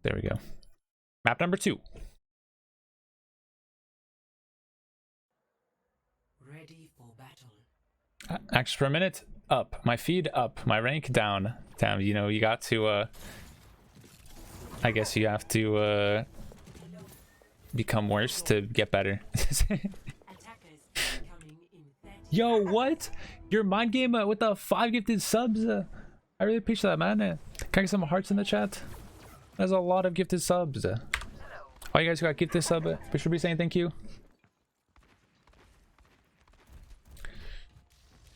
There we go. Map number 2. Ready for battle. Action per minute up. My feed up. My rank down. Damn, you know, you got to I guess you have to become worse to get better. Yo, what? Your mind game with the 5 gifted subs? I really appreciate that, man. Can I get some hearts in the chat? There's a lot of gifted subs. All you guys who got gifted sub, we should be saying thank you.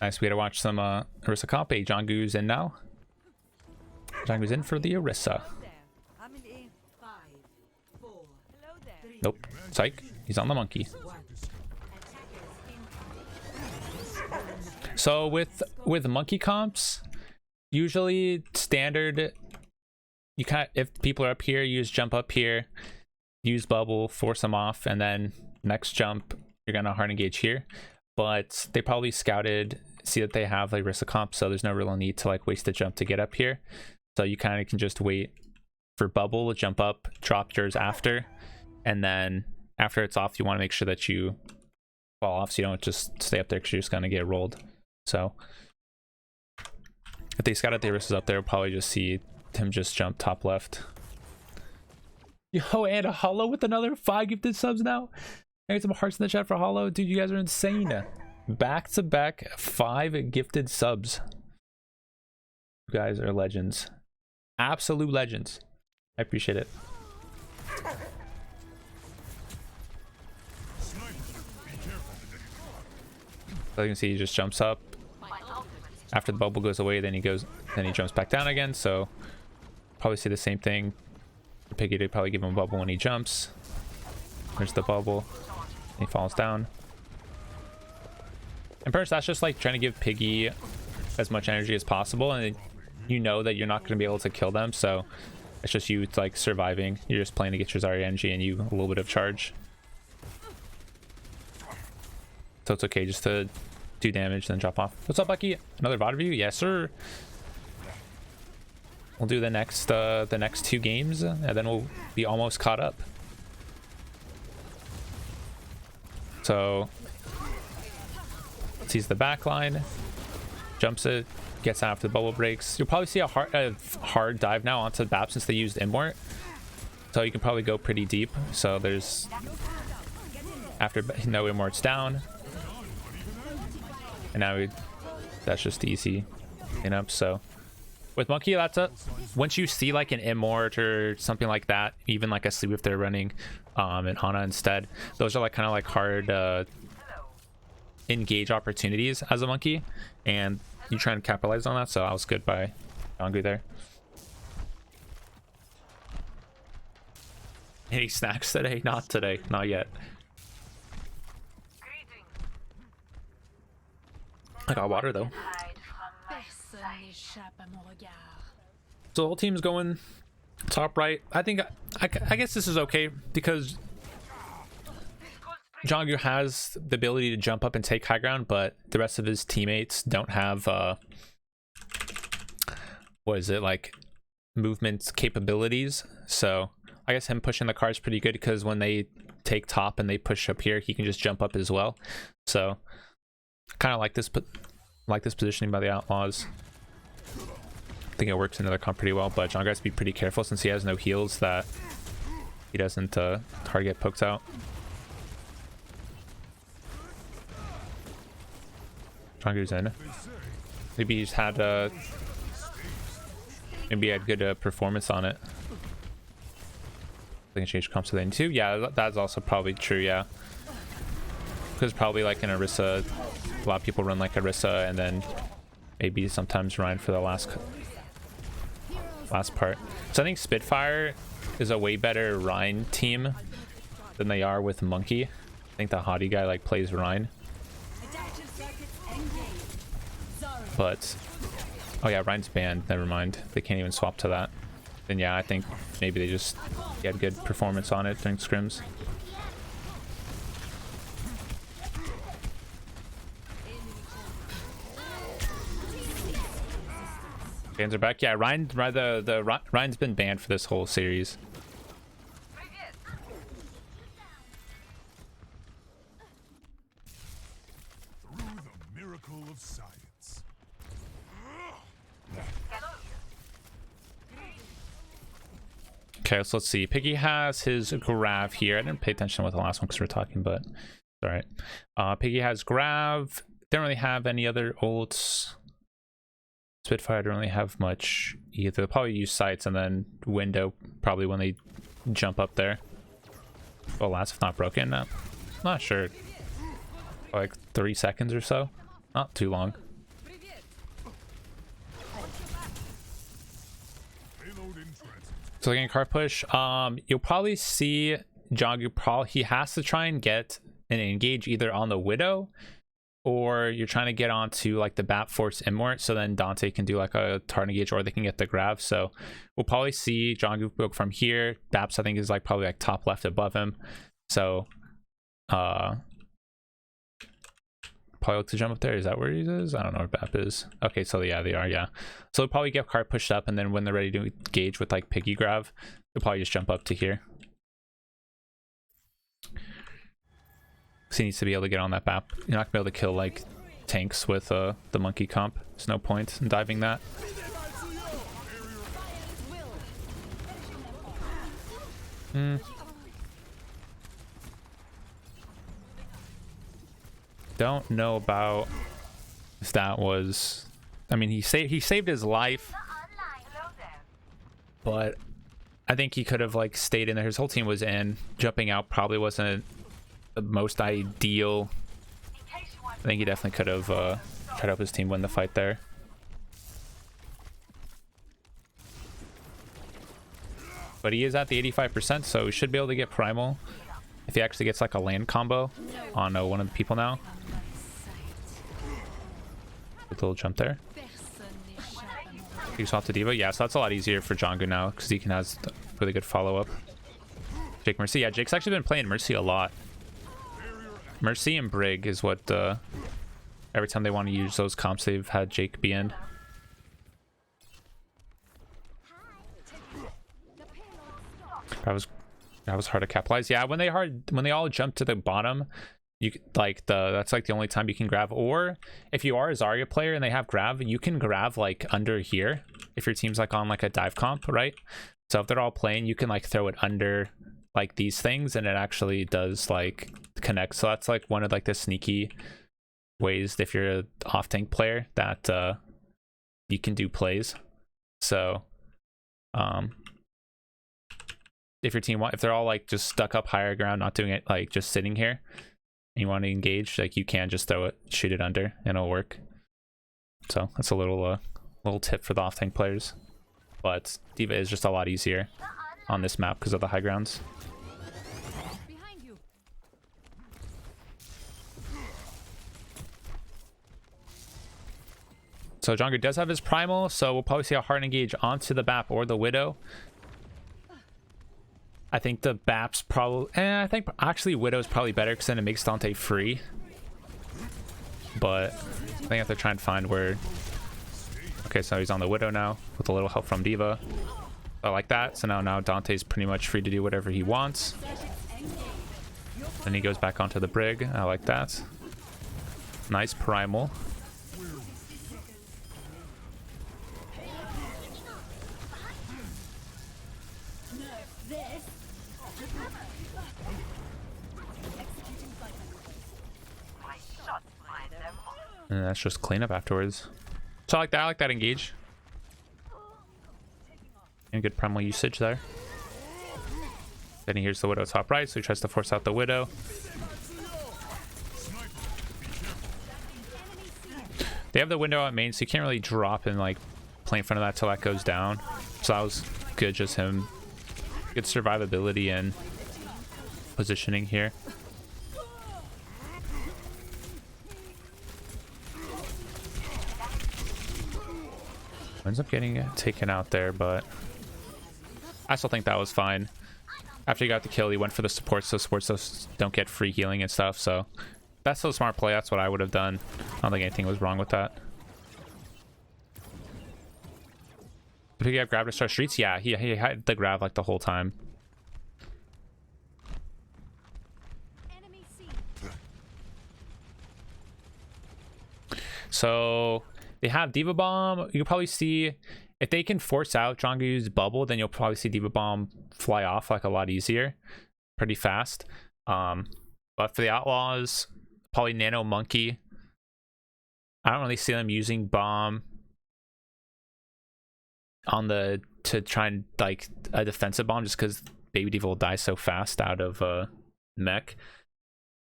Nice, we gotta watch some Orisa comp. JJANGGU's in now. JJANGGU's in for the Orisa. Nope. Psych. He's on the monkey. So with monkey comps, usually standard, you kind of, if people are up here, you just jump up here, use bubble, force them off, and then next jump you're gonna hard engage here. But they probably scouted, see that they have like Orisa comp, so there's no real need to like waste a jump to get up here. So you kind of can just wait for bubble, jump up, drop yours after, and then after it's off, you want to make sure that you fall off so you don't just stay up there because you're just gonna get rolled. So if they scouted the Orisa's up there, we'll probably just see him just jump top left. Yo, and a Hollow with another 5 gifted subs now. I got some hearts in the chat for Hollow. Dude, you guys are insane. Back to back 5 gifted subs. You guys are legends. Absolute legends. I appreciate it. So you can see he just jumps up. After the bubble goes away, then he jumps back down again. So probably see the same thing. Piggy did probably give him a bubble when he jumps. There's the bubble. He falls down. And first, that's just like trying to give Piggy as much energy as possible, and you know that you're not going to be able to kill them, so it's just you like surviving. You're just playing to get your Zarya energy and you a little bit of charge. So it's okay just to do damage, then drop off. What's up, Bucky? Another VOD review? Yes, sir. We'll do the next 2 games, and then we'll be almost caught up. So sees the back line, jumps it, gets out after the bubble breaks. You'll probably see a hard dive now onto the BAP since they used Immort. So you can probably go pretty deep. So there's after no Immort's down. And now that's just easy cleanup. So with Monkey, that's once you see like an Immort or something like that, even like a sleep if they're running and Ana instead, those are like kind of like hard engage opportunities as a Monkey, and you try and capitalize on that. So I was good by JJANGGU there. Any snacks today? Not today, not yet. I got water though. So the whole team's going top right. I think I guess this is okay because JJANGGU has the ability to jump up and take high ground, but the rest of his teammates don't have what is it, like movement capabilities. So I guess him pushing the car is pretty good because when they take top and they push up here, he can just jump up as well. So kind of like this, but like this positioning by the Outlaws. I think it works in another comp pretty well, but JJANGGU has to be pretty careful since he has no heals that he doesn't hard get poked out. JJANGGU's in. Maybe he's had maybe he had good performance on it. I think change comps to the N2. Yeah, that's also probably true. Yeah, because probably like an Orisa, a lot of people run like Orisa, and then maybe sometimes Ryan for the last part. So I think Spitfire is a way better Ryan team than they are with Monkey. I think the hottie guy like plays Ryan. But oh yeah, Ryan's banned. Never mind. They can't even swap to that. Then yeah, I think maybe they just had good performance on it during scrims. Bans are back. Yeah, Ryan's been banned for this whole series. Okay, so let's see. Piggy has his grav here. I didn't pay attention with the last one because we're talking, but all right. Piggy has grav. Don't really have any other ults. Spitfire don't really have much either. They'll probably use sights and then window probably when they jump up there. Well, last if not broken. No, not sure. Like 3 seconds or so. Not too long. So again, card push. You'll probably see JJANGGU he has to try and get an engage either on the Widow, or you're trying to get onto like the BAP Force Immort, so then Dante can do like a target engage, or they can get the grav. So we'll probably see JJANGGU go from here. BAPS I think is like probably like top left above him. So probably look to jump up there. Is that where he is? I don't know where BAP is. Okay, so yeah, they are, yeah. So they'll probably get card pushed up, and then when they're ready to engage with like Piggy grav, they'll probably just jump up to here. So he needs to be able to get on that BAP. You're not gonna be able to kill like tanks with the monkey comp. There's no point in diving that. Don't know about if that was, I mean, he saved his life, but I think he could have like stayed in there. His whole team was in. Jumping out probably wasn't the most ideal. I think he definitely could have tried to help his team win the fight there. But he is at the 85%, so he should be able to get Primal if he actually gets like a land combo on one of the people now. With a little jump there. He swapped to D.Va. Yeah, so that's a lot easier for JJANGGU now because he can has really good follow-up. Jake Mercy. Yeah, Jake's actually been playing Mercy a lot. Mercy and Brig is what every time they want to use those comps, they've had Jake be in. That was hard to capitalize. Yeah, when they all jump to the bottom, you like that's like the only time you can grab. Or if you are a Zarya player and they have grav, you can grab like under here if your team's like on like a dive comp, right? So if they're all playing, you can like throw it under like these things and it actually does like connect. So that's like one of like the sneaky ways if you're an off tank player that you can do plays. So if your team if they're all like just stuck up higher ground, not doing it, like just sitting here, and you want to engage, like you can just throw it, shoot it under, and it'll work. So that's a little tip for the off tank players. But D.Va is just a lot easier on this map because of the high grounds. So JJANGGU does have his Primal, so we'll probably see a hard engage onto the BAP or the Widow. I think the BAP's probably... I think actually Widow's probably better because then it makes Dante free. But I think I have to try and find where... Okay, so he's on the Widow now with a little help from D.Va. I like that. So now Dante's pretty much free to do whatever he wants. Then he goes back onto the Brig. I like that. Nice Primal. And that's just cleanup afterwards. So I like that. I like that engage. And good primal usage there. Then he hears the Widow top right, so he tries to force out the Widow. They have the window at main, so you can't really drop and like play in front of that till that goes down. So that was good, just him. Good survivability and positioning here. Ends up getting taken out there, but I still think that was fine. After he got the kill, he went for the supports, so supports don't get free healing and stuff. So that's still a smart play. That's what I would have done. I don't think anything was wrong with that. Did he have grab to start streets? Yeah, he had the grab like the whole time. So they have D.Va Bomb. You can probably see if they can force out JJANGGU's bubble, then you'll probably see Diva Bomb fly off like a lot easier, pretty fast. But for the Outlaws, probably Nano Monkey. I don't really see them using bomb on the to try and like a defensive bomb, just because Baby Diva will die so fast out of mech.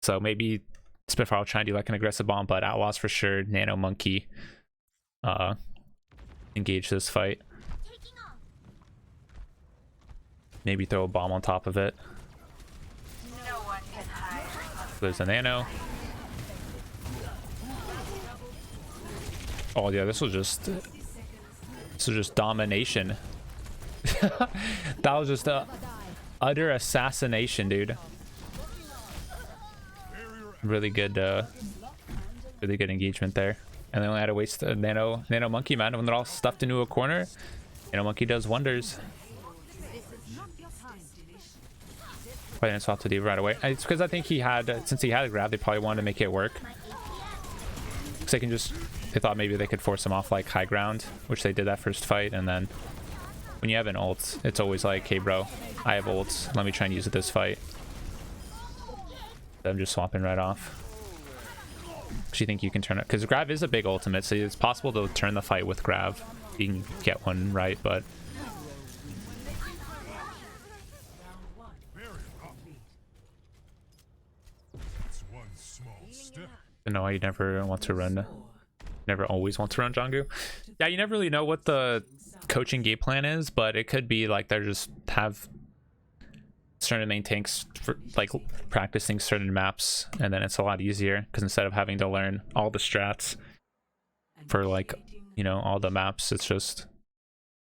So maybe Spitfire will try and do like an aggressive bomb, but Outlaws for sure, Nano Monkey engage this fight. Maybe throw a bomb on top of it. There's a Nano. Oh yeah, this was just domination. That was just a utter assassination, dude. Really good engagement there. And they only had to waste a nano monkey, man. When they're all stuffed into a corner, Nano Monkey does wonders. Probably didn't swap to Diva right away. It's because I think he had, since he had a grab, they probably wanted to make it work. Because they can just, they thought maybe they could force him off like high ground, which they did that first fight. And then when you have an ult, it's always like, hey bro, I have ults, let me try and use it this fight. I'm just swapping right off. Because you think you can turn it, because grab is a big ultimate, so it's possible to turn the fight with grab. You can get one right, but no, you never want to run. Never always want to run JJANGGU. Yeah, you never really know what the coaching game plan is, but it could be like they're just have certain main tanks for like practicing certain maps, and then it's a lot easier because instead of having to learn all the strats for like, you know, all the maps, it's just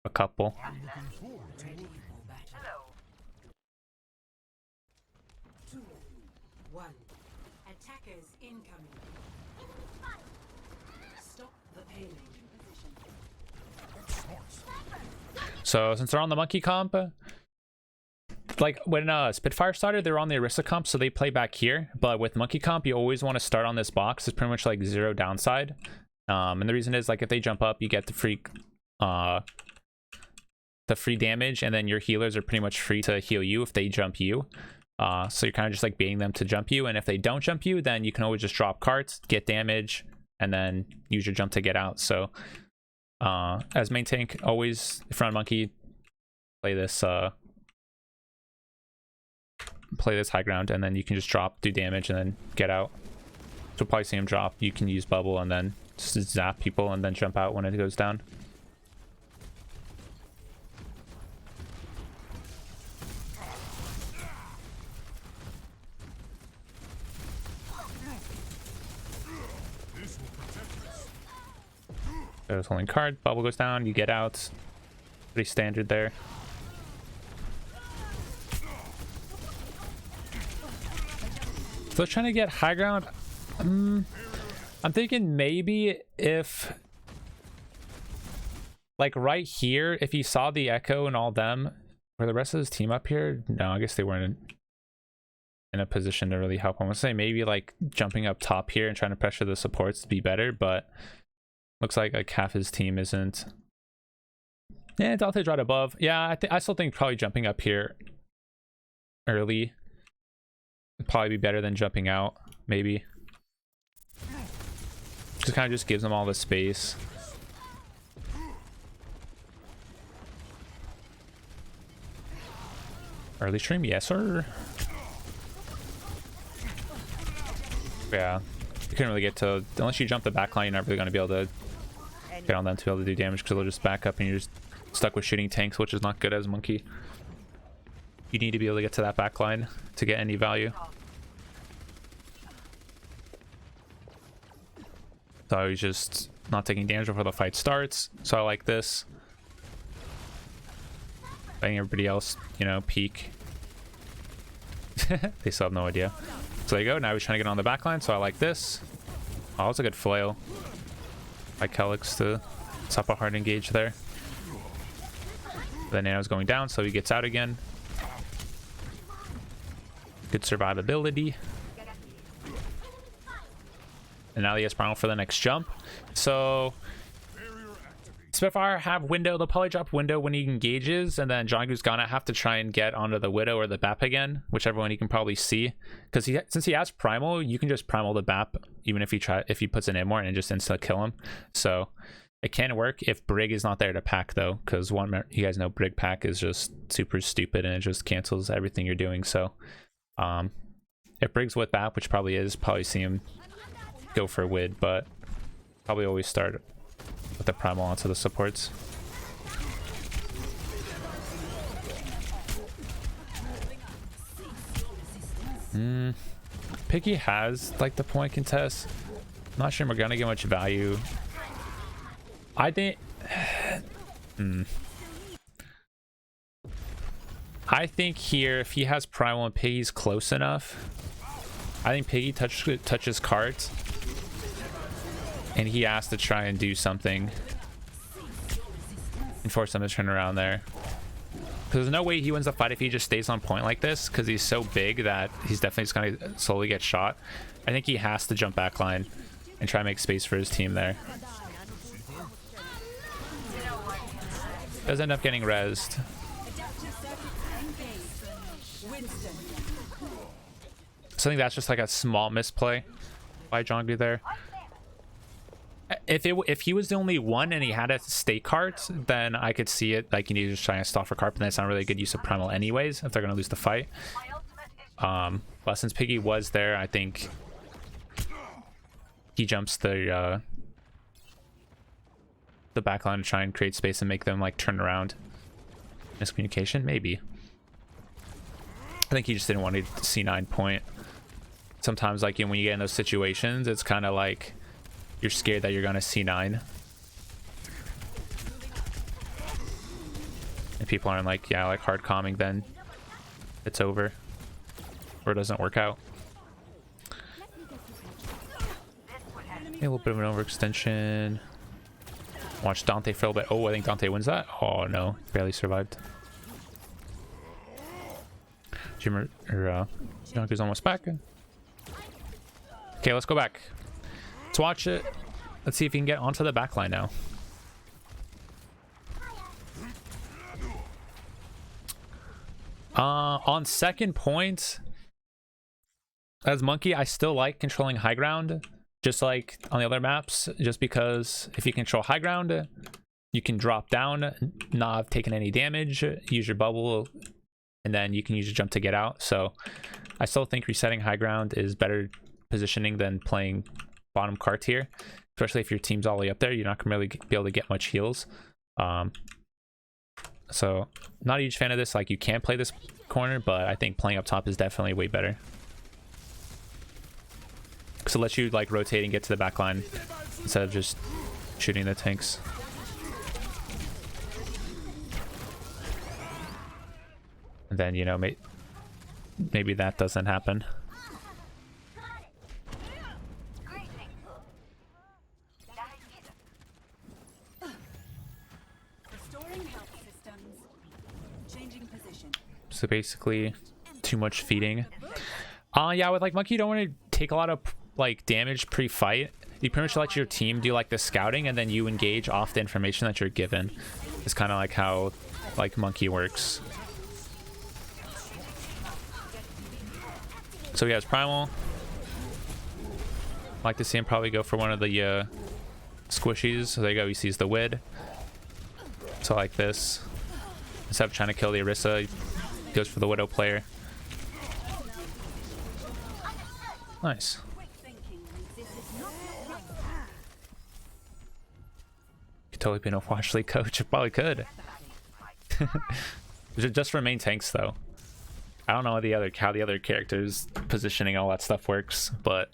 a couple. So since they're on the monkey comp, like when Spitfire started, they were on the Arista comp, so they play back here. But with monkey comp, you always want to start on this box. It's pretty much like zero downside. And the reason is like if they jump up, you get the free damage, and then your healers are pretty much free to heal you if they jump you. So you're kind of just like baiting them to jump you, and if they don't jump you, then you can always just drop carts, get damage, and then use your jump to get out. So as main tank, always if you're on monkey, play this high ground, and then you can just drop, do damage, and then get out. So we'll probably see him drop. You can use bubble and then just zap people and then jump out when it goes down. There's holding card, bubble goes down, you get out. Pretty standard there. So trying to get high ground. I'm thinking maybe if like right here, if you saw the Echo and all them, were the rest of his team up here? No, I guess they weren't in a position to really help. I'm gonna say maybe like jumping up top here and trying to pressure the supports to be better, but looks like half his team isn't. Yeah, Dalte's right above. Yeah, I still think probably jumping up here early would probably be better than jumping out, maybe. Just kind of just gives them all the space. Early stream, yes sir. Yeah, you couldn't really get to, unless you jump the back line, you're not really going to be able to get on them to be able to do damage, because they'll just back up and you're just stuck with shooting tanks, which is not good as monkey. You need to be able to get to that back line to get any value. So he's just not taking damage before the fight starts. So I like this. Letting everybody else, you know, peek. They still have no idea. So there you go. Now he's trying to get on the back line. So I like this. Oh, that's a good flail. Like Helix to stop a hard engage there. The Nano's going down, so he gets out again. Good survivability. And now he has Primal for the next jump. So Spitfire have window. They'll probably drop window when he engages, and then JJANGGU's gonna have to try and get onto the widow or the BAP again, whichever one he can probably see. Because since he has primal, you can just primal the BAP even if he puts an more and just insta kill him. So it can work if Brig is not there to pack though, because you guys know Brig pack is just super stupid and it just cancels everything you're doing. So if Brig's with BAP, which probably is, probably see him go for Wid, but probably always start with the primal onto the supports. Piggy has like the point contest. I'm not sure we're gonna get much value. I think I think here if he has primal and Piggy's close enough, I think Piggy touches cards and he has to try and do something and force them to turn around there. Because there's no way he wins the fight if he just stays on point like this, because he's so big that he's definitely just going to slowly get shot. I think he has to jump back line and try to make space for his team there. Does end up getting rezzed. So I think that's just like a small misplay by JJANGGU there. If he was the only one and he had a stake cards, then I could see it. Like, you need to just try and stall for carp, and that's not really a good use of primal anyways if they're gonna lose the fight. But since Piggy was there, I think he jumps the back line to try and create space and make them like turn around. Miscommunication, maybe. I think he just didn't want to C9 point. Sometimes, like, when you get in those situations, it's kind of like you're scared that you're gonna C9, and people aren't like, yeah, like hard calming, then it's over or it doesn't work out. A little bit of an overextension. Watch Dante for a little bit. Oh, I think Dante wins that. Oh no, barely survived. JJANGGU's almost back. Okay, let's go back. Let's watch it. Let's see if he can get onto the back line now. On second point, as Monkey, I still like controlling high ground, just like on the other maps, just because if you control high ground, you can drop down, not have taken any damage, use your bubble, and then you can use your jump to get out. So I still think resetting high ground is better positioning than playing bottom cart tier, especially if your team's all the way up there. You're not gonna really be able to get much heals. So not a huge fan of this. Like, you can play this corner, but I think playing up top is definitely way better, because it lets you like rotate and get to the back line instead of just shooting the tanks. And then, you know, maybe that doesn't happen. So basically too much feeding. Yeah, with like Monkey, you don't want to take a lot of like damage pre-fight. You pretty much let your team do like the scouting, and then you engage off the information that you're given. It's kind of like how like Monkey works. So he has primal. Like to see him probably go for one of the squishies. So there you go, he sees the Wid. So like this, instead of trying to kill the Orisa, he goes for the Widow player. Nice. Could totally be an Overwatch League coach. It probably could. Just for main tanks though. I don't know how the other characters positioning, all that stuff works, but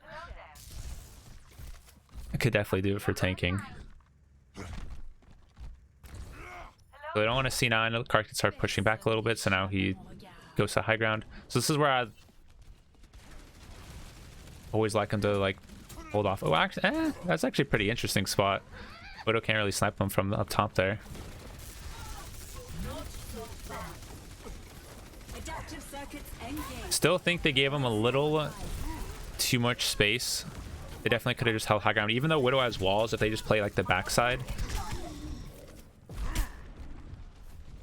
I could definitely do it for tanking. So they don't want to C9. The card can start pushing back a little bit, so now he goes to high ground. So this is where I always like him to like hold off. Oh, actually, that's actually a pretty interesting spot. Widow can't really snipe him from up top there. Still think they gave him a little too much space. They definitely could have just held high ground. Even though Widow has walls, if they just play like the backside,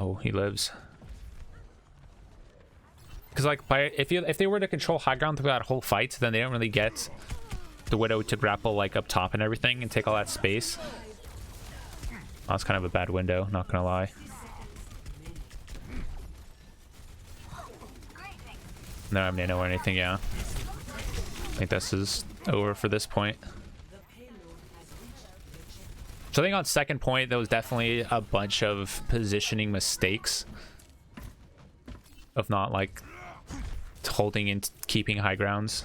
Oh, he lives. Because like if they were to control high ground through that whole fight, then they don't really get the Widow to grapple like up top and everything and take all that space. That's kind of a bad window, not gonna lie. No, I have nano or anything, yeah. I think this is over for this point. So I think on second point, there was definitely a bunch of positioning mistakes of not like holding and keeping high grounds.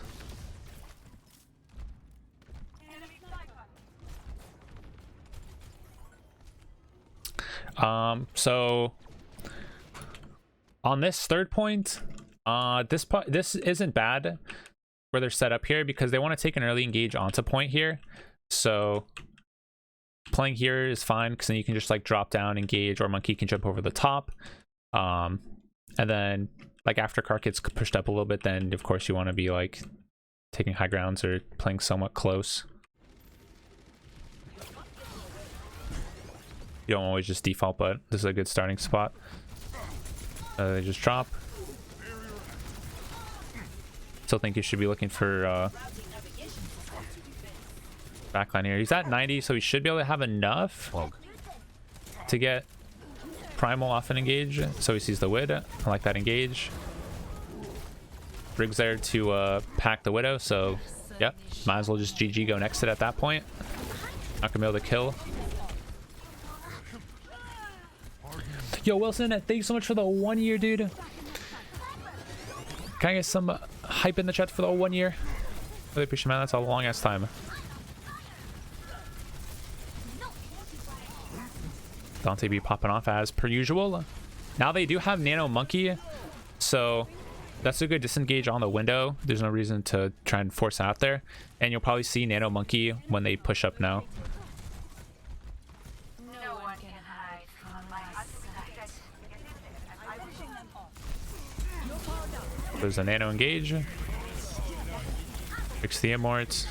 So on this third point, this isn't bad where they're set up here because they want to take an early engage onto point here. So playing here is fine because then you can just like drop down, engage, or monkey can jump over the top. And then like after card gets pushed up a little bit, then of course you want to be like taking high grounds or playing somewhat close. You don't always just default, but this is a good starting spot. They just drop. Still think you should be looking for backline here. He's at 90, so he should be able to have enough to get Primal off and engage. So he sees the Wid. I like that engage. Briggs there to pack the Widow, so yep, might as well just GG go next it at that point. Not gonna be able to kill. Yo, Wilson, thank you so much for the 1 year, dude. Can I get some hype in the chat for the 1 year? Really appreciate it, man. That's a long ass time. Dante be popping off as per usual. Now they do have Nano Monkey, so that's a good disengage on the window. There's no reason to try and force it out there. And you'll probably see Nano Monkey when they push up now. There's a nano engage. Fix the immorts.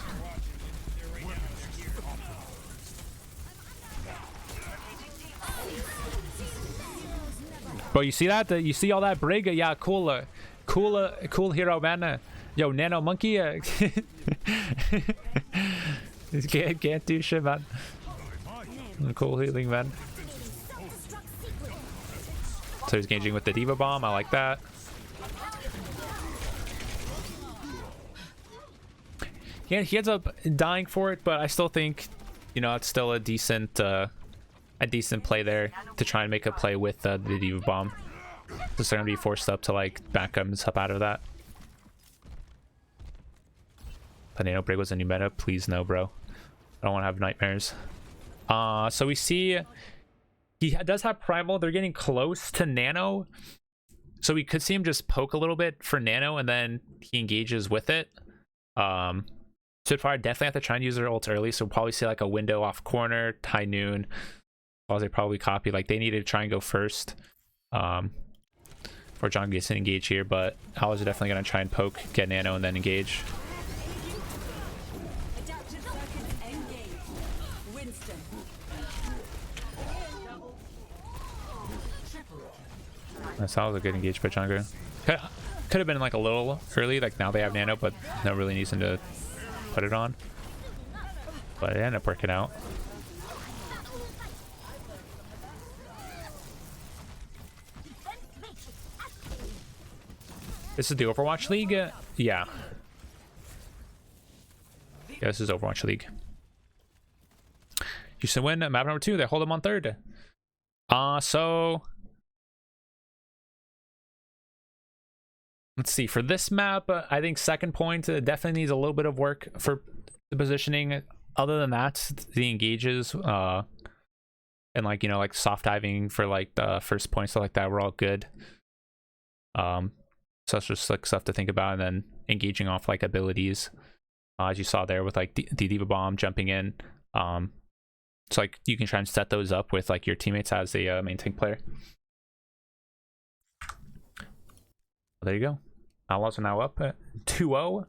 Bro, you see that? You see all that brig? Yeah, cool. Cool hero, man. Yo, nano monkey. Can't do shit, man. Cool healing, man. So he's engaging with the Diva Bomb. I like that. Yeah, he ends up dying for it, but I still think, you know, it's still a decent play there to try and make a play with the Diva Bomb. Just gonna be forced up to like back up out of that. The Nano Break was a new meta. Please no, bro. I don't want to have nightmares. So we see he does have Primal. They're getting close to Nano, so we could see him just poke a little bit for Nano, and then he engages with it. Spitfire definitely have to try and use their ults early, so we'll probably see like a window off corner, high noon. Well, they probably copy, like they need to try and go first. For JJANGGU gets an engage here, but Outlaws are definitely gonna try and poke, get Nano, and then engage. That was a good engage by JJANGGU. Could have been like a little early, like now they have Nano, but no really reason to put it on. But it ended up working out. This is the Overwatch League? Yeah. This is Overwatch League. Houston win map number 2. They hold them on third. So let's see, for this map, I think second point definitely needs a little bit of work for the positioning. Other than that, the engages and like, you know, like soft diving for like the first point, stuff like that, we're all good. So that's just like stuff to think about, and then engaging off like abilities, as you saw there with like the Diva Bomb jumping in. So like you can try and set those up with like your teammates as a main tank player. There you go. Outlaws are now up at 2-0.